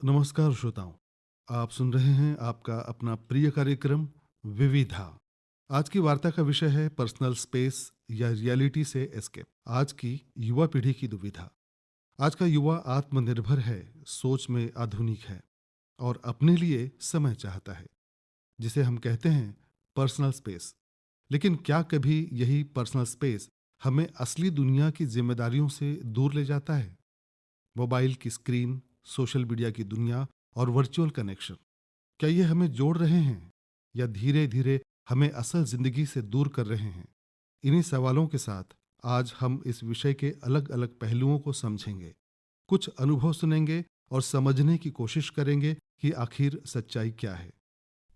नमस्कार श्रोताओं, आप सुन रहे हैं आपका अपना प्रिय कार्यक्रम विविधा। आज की वार्ता का विषय है पर्सनल स्पेस या रियलिटी से एस्केप। आज की युवा पीढ़ी की दुविधा। आज का युवा आत्मनिर्भर है, सोच में आधुनिक है और अपने लिए समय चाहता है, जिसे हम कहते हैं पर्सनल स्पेस। लेकिन क्या कभी यही पर्सनल स्पेस हमें असली दुनिया की जिम्मेदारियों से दूर ले जाता है? मोबाइल की स्क्रीन, सोशल मीडिया की दुनिया और वर्चुअल कनेक्शन, क्या ये हमें जोड़ रहे हैं या धीरे धीरे हमें असल जिंदगी से दूर कर रहे हैं? इन्हीं सवालों के साथ आज हम इस विषय के अलग अलग पहलुओं को समझेंगे, कुछ अनुभव सुनेंगे और समझने की कोशिश करेंगे कि आखिर सच्चाई क्या है।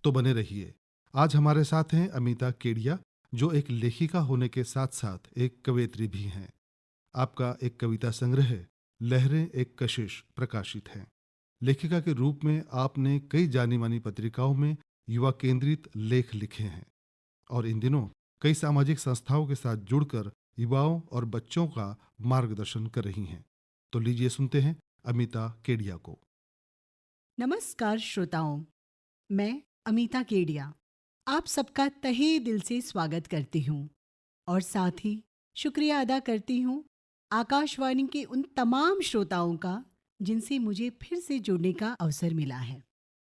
तो बने रहिए। आज हमारे साथ हैं अमिता केडिया, जो एक लेखिका होने के साथ साथ एक कवयित्री भी हैं। आपका एक कविता संग्रह लहरें एक कशिश प्रकाशित है। लेखिका के रूप में आपने कई जानी मानी पत्रिकाओं में युवा केंद्रित लेख लिखे हैं और इन दिनों कई सामाजिक संस्थाओं के साथ जुड़कर युवाओं और बच्चों का मार्गदर्शन कर रही हैं। तो लीजिए सुनते हैं अमिता केडिया को। नमस्कार श्रोताओं, मैं अमीता केडिया आप सबका तहे दिल से स्वागत करती हूँ और साथ ही शुक्रिया अदा करती हूँ आकाशवाणी के उन तमाम श्रोताओं का जिनसे मुझे फिर से जुड़ने का अवसर मिला है।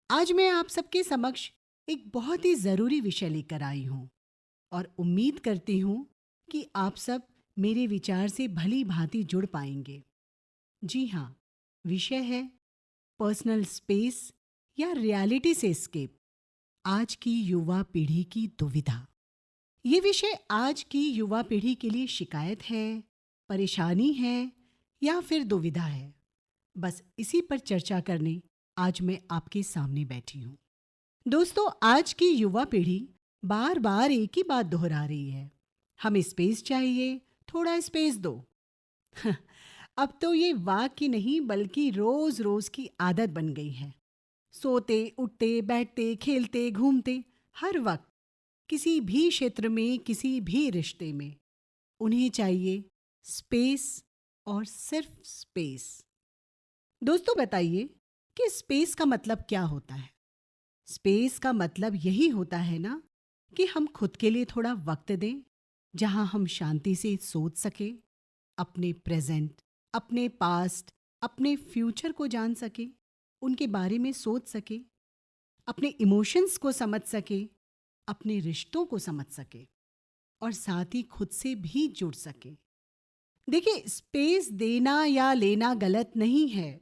आज मैं आप सबके समक्ष एक बहुत ही ज़रूरी विषय लेकर आई हूँ और उम्मीद करती हूँ कि आप सब मेरे विचार से भली भांति जुड़ पाएंगे। जी हाँ, विषय है पर्सनल स्पेस या रियलिटी से एस्केप, आज की युवा पीढ़ी की दुविधा। ये विषय आज की युवा पीढ़ी के लिए शिकायत है, परेशानी है या फिर दुविधा है, बस इसी पर चर्चा करने आज मैं आपके सामने बैठी हूँ। दोस्तों, आज की युवा पीढ़ी बार बार एक ही बात दोहरा रही है, हमें स्पेस चाहिए, थोड़ा स्पेस दो। अब तो ये वाक्य नहीं बल्कि रोज रोज की आदत बन गई है। सोते उठते बैठते खेलते घूमते हर वक्त किसी भी क्षेत्र में किसी भी रिश्ते में उन्हें चाहिए स्पेस और सिर्फ स्पेस। दोस्तों, बताइए कि स्पेस का मतलब क्या होता है? स्पेस का मतलब यही होता है ना कि हम खुद के लिए थोड़ा वक्त दें, जहां हम शांति से सोच सके, अपने प्रेजेंट, अपने पास्ट, अपने फ्यूचर को जान सके, उनके बारे में सोच सके, अपने इमोशंस को समझ सके, अपने रिश्तों को समझ सके और साथ ही खुद से भी जुड़ सके। देखिए, स्पेस देना या लेना गलत नहीं है।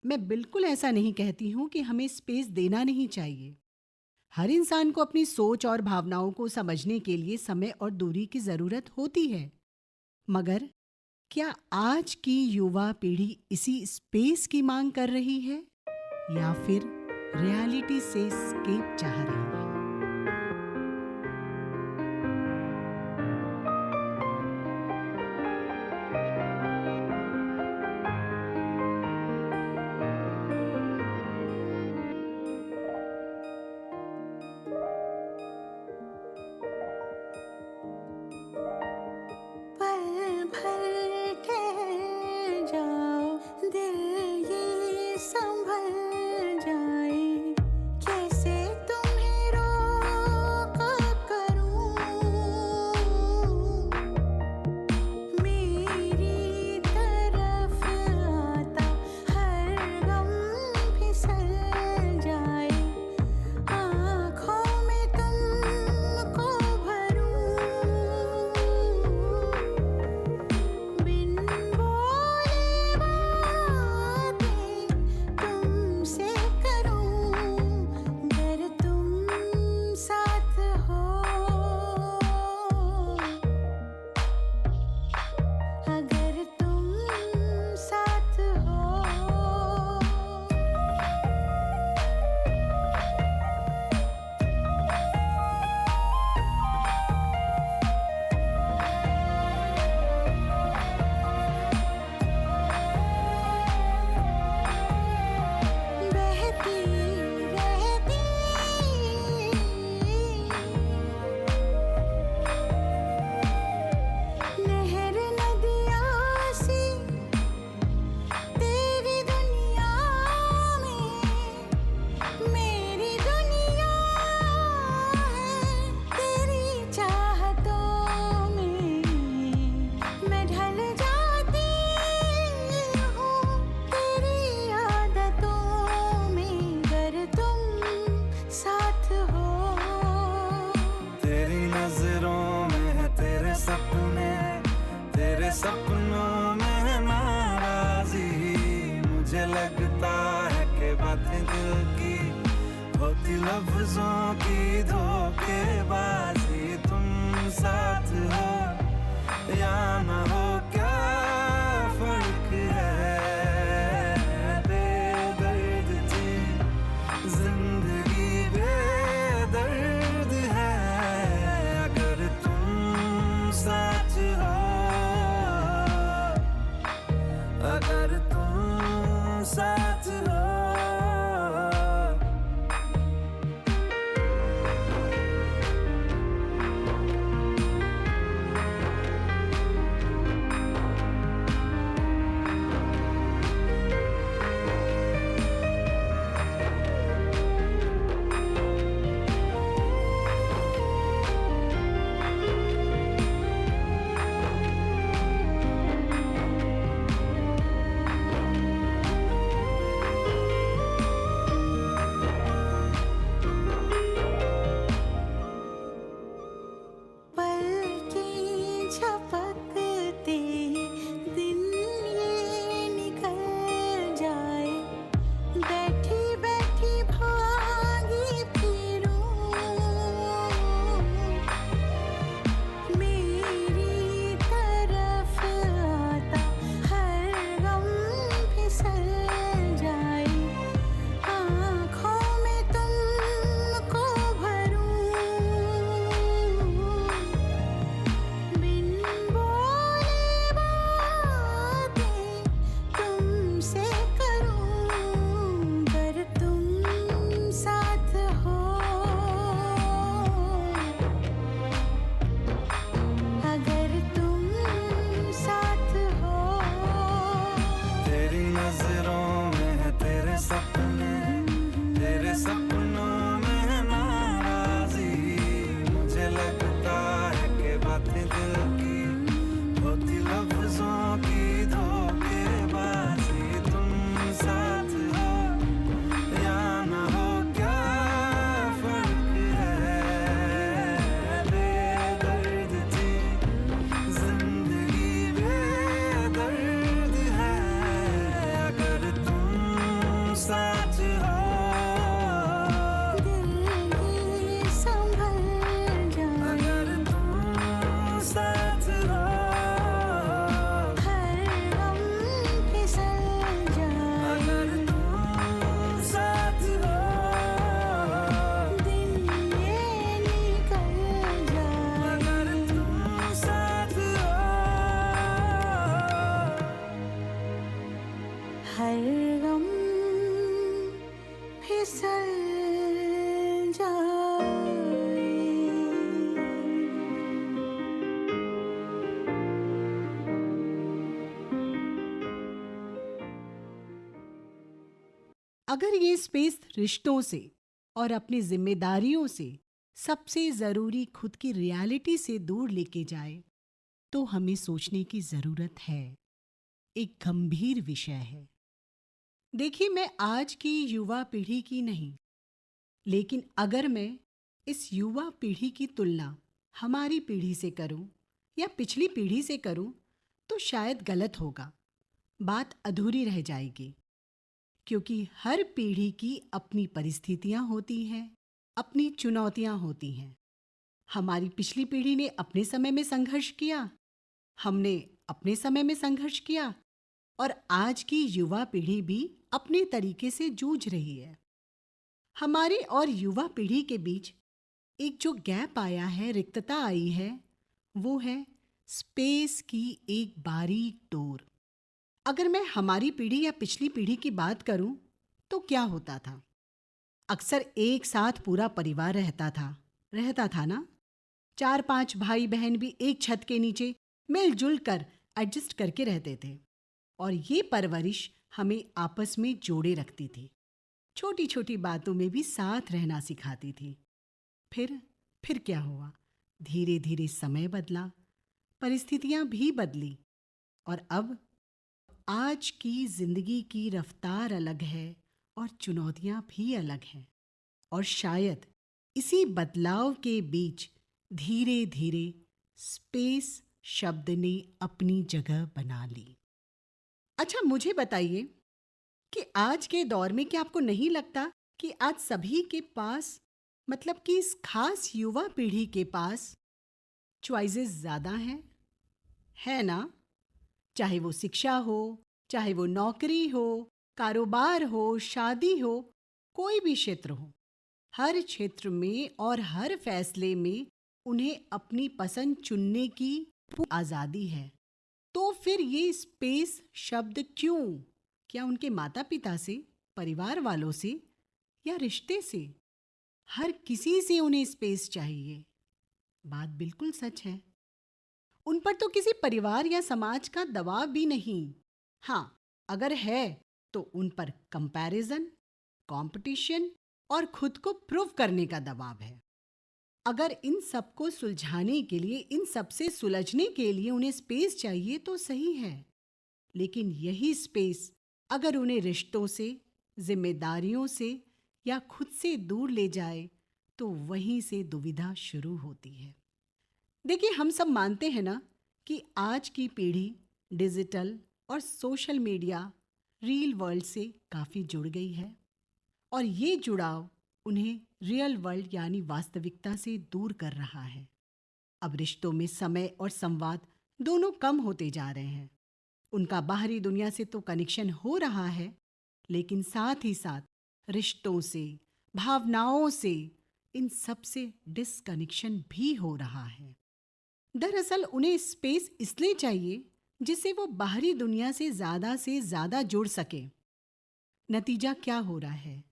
मैं बिल्कुल ऐसा नहीं कहती हूं कि हमें स्पेस देना नहीं चाहिए। हर इंसान को अपनी सोच और भावनाओं को समझने के लिए समय और दूरी की जरूरत होती है। मगर क्या आज की युवा पीढ़ी इसी स्पेस की मांग कर रही है या फिर रियलिटी से एस्केप चाह रही है? पल भर ठहर जाओ, दिल ये संभल जाए, कैसे तुम्हें लफ्जों की धोखेबाजी, तुम साथ हो या ना हो क्या फर्क है। बेदर्द थी जिंदगी, बेदर्द है अगर तुम साथ हो, अगर तुम साथ हो। पल की झपकते दिन ये निकल जाए, बैठी बैठी भागी फिरूं, मेरी तरफ आता हर गम फिसल जाए, आँखों में तुमको भरूं, बिन बोले बातें तुमसे करूं, अगर तुम साथ हो, अगर तुम साथ हो। तेरी नजरों में है तेरे सपने, तेरे सपनों में है नाराजी, मुझे लगता है कि बातें दिल की होती लफ्जों की धोखेबाजी, तुम साथ हो या ना हो क्या फर्क है। बेदर्द थी जिंदगी, बेदर्द है अगर तुम साथ हो। दिल ये संभल जाए, अगर तुम साथ हो, हर गम फिसल जाए, अगर तुम साथ हो, दिन ये निकल जाए, अगर तुम साथ हो। हर गम फिसल जाए। अगर ये स्पेस रिश्तों से और अपनी जिम्मेदारियों से, सबसे जरूरी खुद की रियलिटी से दूर लेके जाए, तो हमें सोचने की जरूरत है। एक गंभीर विषय है। देखिए, मैं आज की युवा पीढ़ी की नहीं, लेकिन अगर मैं इस युवा पीढ़ी की तुलना हमारी पीढ़ी से करूं या पिछली पीढ़ी से करूं, तो शायद गलत होगा, बात अधूरी रह जाएगी। क्योंकि हर पीढ़ी की अपनी परिस्थितियां होती हैं, अपनी चुनौतियां होती हैं। हमारी पिछली पीढ़ी ने अपने समय में संघर्ष किया, हमने अपने समय में संघर्ष किया, और आज की युवा पीढ़ी भी अपने तरीके से जूझ रही है। हमारे और युवा पीढ़ी के बीच एक जो गैप आया है, रिक्तता आई है, वो है स्पेस की एक बारीक डोर। अगर मैं हमारी पीढ़ी या पिछली पीढ़ी की बात करूं, तो क्या होता था? अक्सर एक साथ पूरा परिवार रहता था ना। 4-5 भाई बहन भी एक छत के नीचे मिलजुल कर एडजस्ट करके रहते थे, और ये परवरिश हमें आपस में जोड़े रखती थी। छोटी छोटी बातों में भी साथ रहना सिखाती थी। फिर क्या हुआ? धीरे धीरे समय बदला, परिस्थितियां भी बदली, और अब आज की जिंदगी की रफ्तार अलग है और चुनौतियां भी अलग हैं। और शायद इसी बदलाव के बीच धीरे धीरे स्पेस शब्द ने अपनी जगह बना ली। अच्छा, मुझे बताइए कि आज के दौर में क्या आपको नहीं लगता कि आज सभी के पास, मतलब कि इस खास युवा पीढ़ी के पास चॉइसेस ज़्यादा हैं, है ना? चाहे वो शिक्षा हो, चाहे वो नौकरी हो, कारोबार हो, शादी हो, कोई भी क्षेत्र हो, हर क्षेत्र में और हर फैसले में उन्हें अपनी पसंद चुनने की पूरी आज़ादी है। तो फिर ये स्पेस शब्द क्यों? क्या उनके माता पिता से, परिवार वालों से या रिश्ते से? हर किसी से उन्हें स्पेस चाहिए। बात बिल्कुल सच है। उन पर तो किसी परिवार या समाज का दबाव भी नहीं। हाँ, अगर है तो उन पर कंपैरिजन, कंपटीशन और खुद को प्रूव करने का दबाव है। अगर इन सबको सुलझाने के लिए, इन सबसे सुलझने के लिए उन्हें स्पेस चाहिए तो सही है। लेकिन यही स्पेस अगर उन्हें रिश्तों से, जिम्मेदारियों से या खुद से दूर ले जाए तो वहीं से दुविधा शुरू होती है। देखिए, हम सब मानते हैं ना कि आज की पीढ़ी डिजिटल और सोशल मीडिया, रील वर्ल्ड से काफ़ी जुड़ गई है और ये जुड़ाव उन्हें रियल वर्ल्ड यानी वास्तविकता से दूर कर रहा है। अब रिश्तों में समय और संवाद दोनों कम होते जा रहे हैं। उनका बाहरी दुनिया से तो कनेक्शन हो रहा है, लेकिन साथ ही साथ रिश्तों से, भावनाओं से, इन सब से डिसकनेक्शन भी हो रहा है। दरअसल उन्हें स्पेस इसलिए चाहिए जिससे वो बाहरी दुनिया से ज़्यादा जुड़ सके। नतीजा क्या हो रहा है?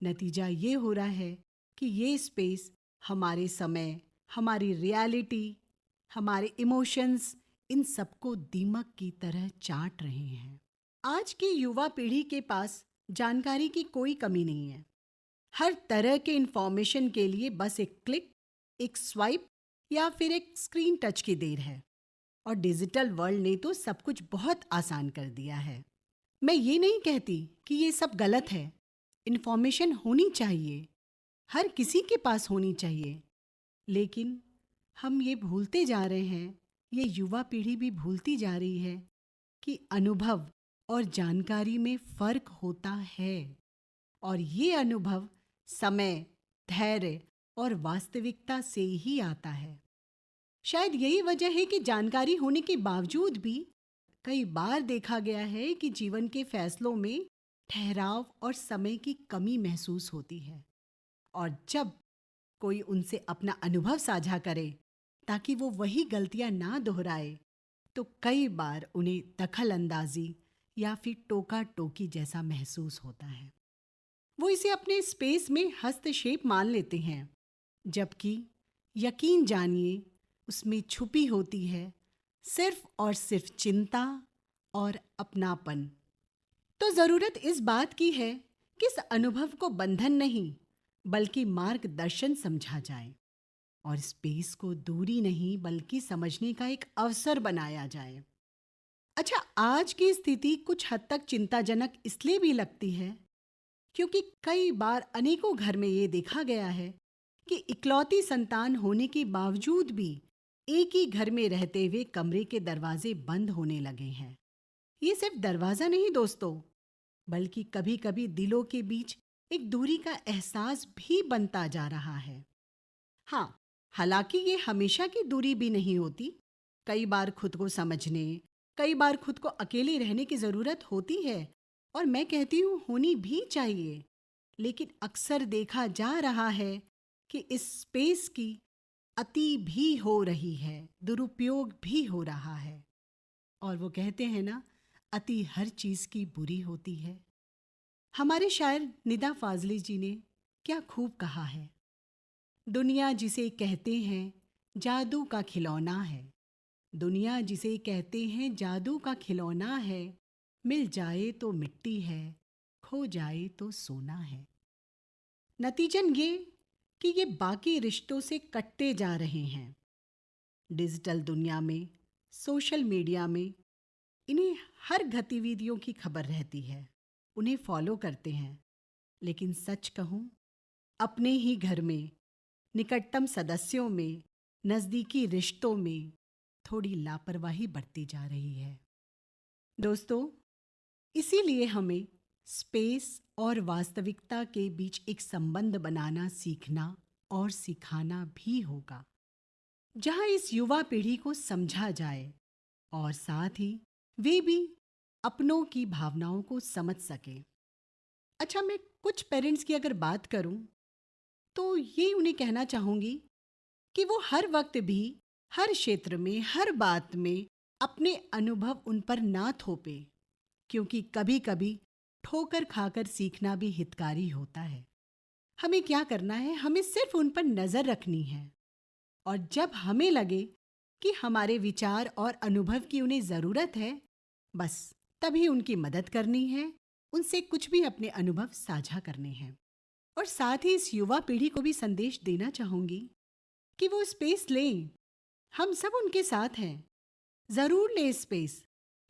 नतीजा ये हो रहा है कि ये स्पेस हमारे समय, हमारी रियलिटी, हमारे इमोशंस, इन सबको दीमक की तरह चाट रहे हैं। आज की युवा पीढ़ी के पास जानकारी की कोई कमी नहीं है। हर तरह के इंफॉर्मेशन के लिए बस एक क्लिक, एक स्वाइप या फिर एक स्क्रीन टच की देर है। और डिजिटल वर्ल्ड ने तो सब कुछ बहुत आसान कर दिया है। मैं ये नहीं कहती कि ये सब गलत है। इंफॉर्मेशन होनी चाहिए, हर किसी के पास होनी चाहिए। लेकिन हम ये भूलते जा रहे हैं, ये युवा पीढ़ी भी भूलती जा रही है कि अनुभव और जानकारी में फ़र्क होता है। और ये अनुभव समय, धैर्य और वास्तविकता से ही आता है। शायद यही वजह है कि जानकारी होने के बावजूद भी कई बार देखा गया है कि जीवन के फैसलों में ठहराव और समय की कमी महसूस होती है। और जब कोई उनसे अपना अनुभव साझा करे ताकि वो वही गलतियां ना दोहराए, तो कई बार उन्हें दखल अंदाजी या फिर टोका टोकी जैसा महसूस होता है। वो इसे अपने स्पेस में हस्तक्षेप मान लेते हैं, जबकि यकीन जानिए उसमें छुपी होती है सिर्फ और सिर्फ चिंता और अपनापन। तो ज़रूरत इस बात की है कि इस अनुभव को बंधन नहीं बल्कि मार्गदर्शन समझा जाए और स्पेस को दूरी नहीं बल्कि समझने का एक अवसर बनाया जाए। अच्छा, आज की स्थिति कुछ हद तक चिंताजनक इसलिए भी लगती है क्योंकि कई बार अनेकों घर में ये देखा गया है कि इकलौती संतान होने के बावजूद भी एक ही घर में रहते हुए कमरे के दरवाजे बंद होने लगे हैं। ये सिर्फ दरवाज़ा नहीं दोस्तों, बल्कि कभी कभी दिलों के बीच एक दूरी का एहसास भी बनता जा रहा है। हाँ, हालांकि ये हमेशा की दूरी भी नहीं होती। कई बार खुद को समझने, कई बार खुद को अकेले रहने की ज़रूरत होती है और मैं कहती हूँ होनी भी चाहिए। लेकिन अक्सर देखा जा रहा है कि इस स्पेस की अति भी हो रही है, दुरुपयोग भी हो रहा है। और वो कहते हैं ना, अति हर चीज़ की बुरी होती है। हमारे शायर निदा फाजली जी ने क्या खूब कहा है, दुनिया जिसे कहते हैं जादू का खिलौना है, दुनिया जिसे कहते हैं जादू का खिलौना है, मिल जाए तो मिट्टी है, खो जाए तो सोना है। नतीजन ये कि ये बाकी रिश्तों से कटते जा रहे हैं। डिजिटल दुनिया में, सोशल मीडिया में इन्हें हर गतिविधियों की खबर रहती है, उन्हें फॉलो करते हैं। लेकिन सच कहूँ, अपने ही घर में, निकटतम सदस्यों में, नज़दीकी रिश्तों में थोड़ी लापरवाही बरती जा रही है। दोस्तों, इसीलिए हमें स्पेस और वास्तविकता के बीच एक संबंध बनाना सीखना और सिखाना भी होगा, जहां इस युवा पीढ़ी को समझा जाए और साथ ही वे भी अपनों की भावनाओं को समझ सके। अच्छा, मैं कुछ पेरेंट्स की अगर बात करूं तो ये उन्हें कहना चाहूंगी कि वो हर वक्त भी हर क्षेत्र में हर बात में अपने अनुभव उन पर ना थोपे, क्योंकि कभी कभी ठोकर खाकर सीखना भी हितकारी होता है। हमें क्या करना है, हमें सिर्फ उन पर नज़र रखनी है और जब हमें लगे कि हमारे विचार और अनुभव की उन्हें ज़रूरत है, बस तभी उनकी मदद करनी है, उनसे कुछ भी अपने अनुभव साझा करने हैं। और साथ ही इस युवा पीढ़ी को भी संदेश देना चाहूँगी कि वो स्पेस लें। हम सब उनके साथ हैं, ज़रूर लें स्पेस,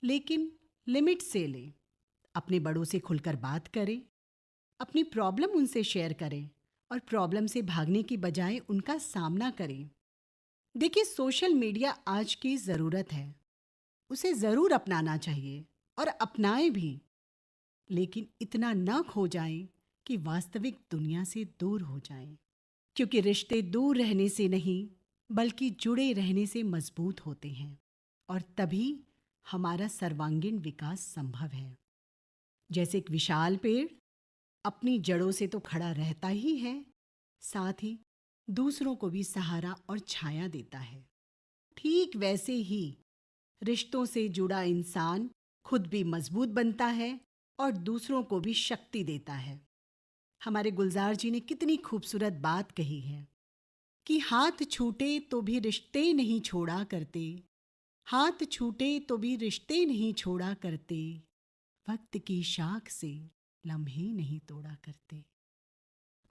लेकिन लिमिट से लें। अपने बड़ों से खुलकर बात करें, अपनी प्रॉब्लम उनसे शेयर करें और प्रॉब्लम से भागने की बजाय उनका सामना करें। देखिए, सोशल मीडिया आज की ज़रूरत है, उसे ज़रूर अपनाना चाहिए और अपनाएं भी, लेकिन इतना न खो जाएं कि वास्तविक दुनिया से दूर हो जाएं, क्योंकि रिश्ते दूर रहने से नहीं बल्कि जुड़े रहने से मजबूत होते हैं और तभी हमारा सर्वांगीण विकास संभव है। जैसे एक विशाल पेड़ अपनी जड़ों से तो खड़ा रहता ही है, साथ ही दूसरों को भी सहारा और छाया देता है। ठीक वैसे ही रिश्तों से जुड़ा इंसान खुद भी मजबूत बनता है और दूसरों को भी शक्ति देता है। हमारे गुलजार जी ने कितनी खूबसूरत बात कही है कि हाथ छूटे तो भी रिश्ते नहीं छोड़ा करते, हाथ छूटे तो भी रिश्ते नहीं छोड़ा करते, वक्त की शाख से लम्हे नहीं तोड़ा करते।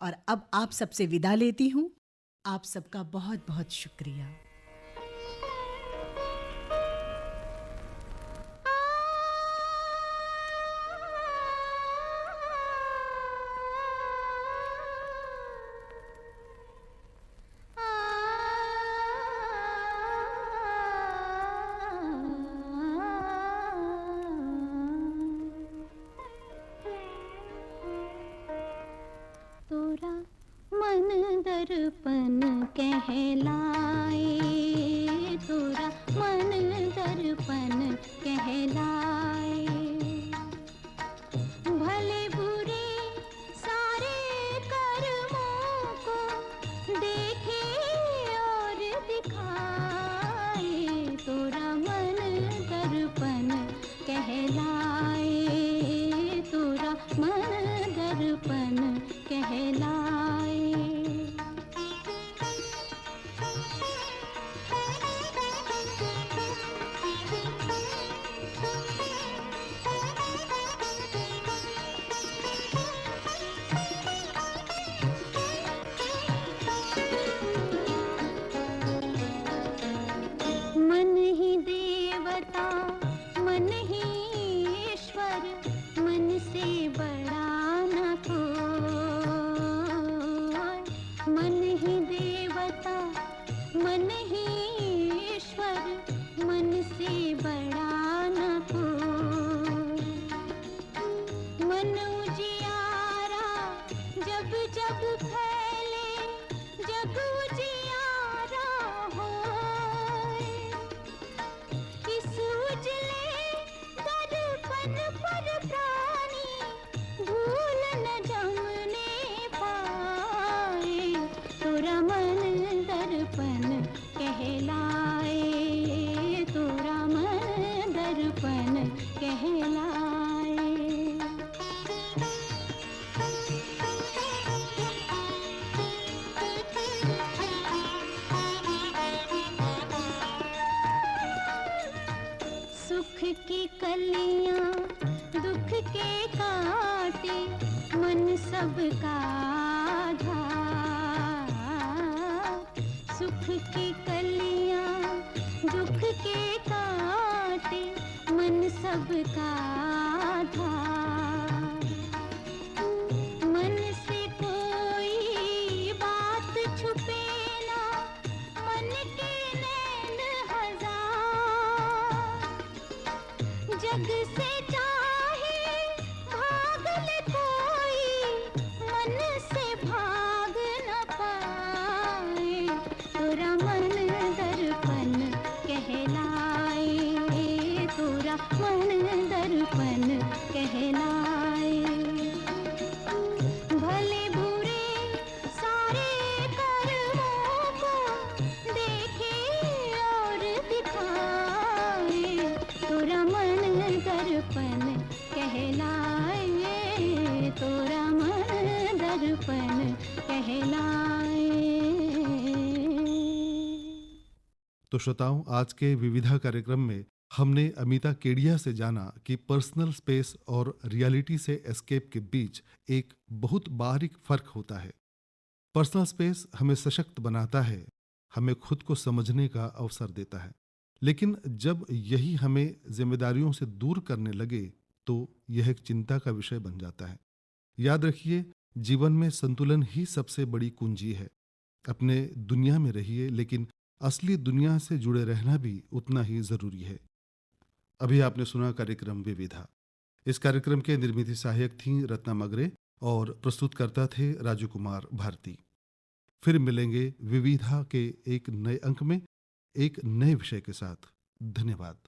और अब आप सबसे विदा लेती हूँ। आप सबका बहुत बहुत शुक्रिया। तोरा मन दर्पण कहलाए, तोरा मन दर्पण कहलाए। भले बुरे सारे कर्मों को देखे और दिखाए, तोरा मन दर्पण कहलाए, तोरा मन दर्पण कहलाए। मन ही देवता मन ही ईश्वर, मन से बड़ा न कोई। मन ही देवता मन ही ईश्वर, मन से बड़ा न कोई। मन उजियारा जब जब फैले, जग उजियारा होए। इस उजले दर्पण पर प्राणी भूल न जमने पाए, तोरा मन दर्पण कहलाए, तोरा मन दर्पण कहलाए। सुख की कलियां दुख के काटे, मन सबका आधा। सुख की कलियां दुख के काटे, मन सबका आधा। मन से कोई बात छुपे ना, मन के नैन हजार। जग से चाहे भाग तो श्रोताओं, आज के विविधा कार्यक्रम में हमने अमिता केडिया से जाना कि पर्सनल स्पेस और रियलिटी से एस्केप के बीच एक बहुत बारीक फर्क होता है। पर्सनल स्पेस हमें सशक्त बनाता है, हमें खुद को समझने का अवसर देता है, लेकिन जब यही हमें जिम्मेदारियों से दूर करने लगे तो यह एक चिंता का विषय बन जाता है। याद रखिए, जीवन में संतुलन ही सबसे बड़ी कुंजी है। अपने दुनिया में रहिए, लेकिन असली दुनिया से जुड़े रहना भी उतना ही जरूरी है। अभी आपने सुना कार्यक्रम विविधा। इस कार्यक्रम के निर्मित सहायक थीं रत्ना मगरे और प्रस्तुतकर्ता थे राजू कुमार भारती। फिर मिलेंगे विविधा के एक नए अंक में एक नए विषय के साथ। धन्यवाद।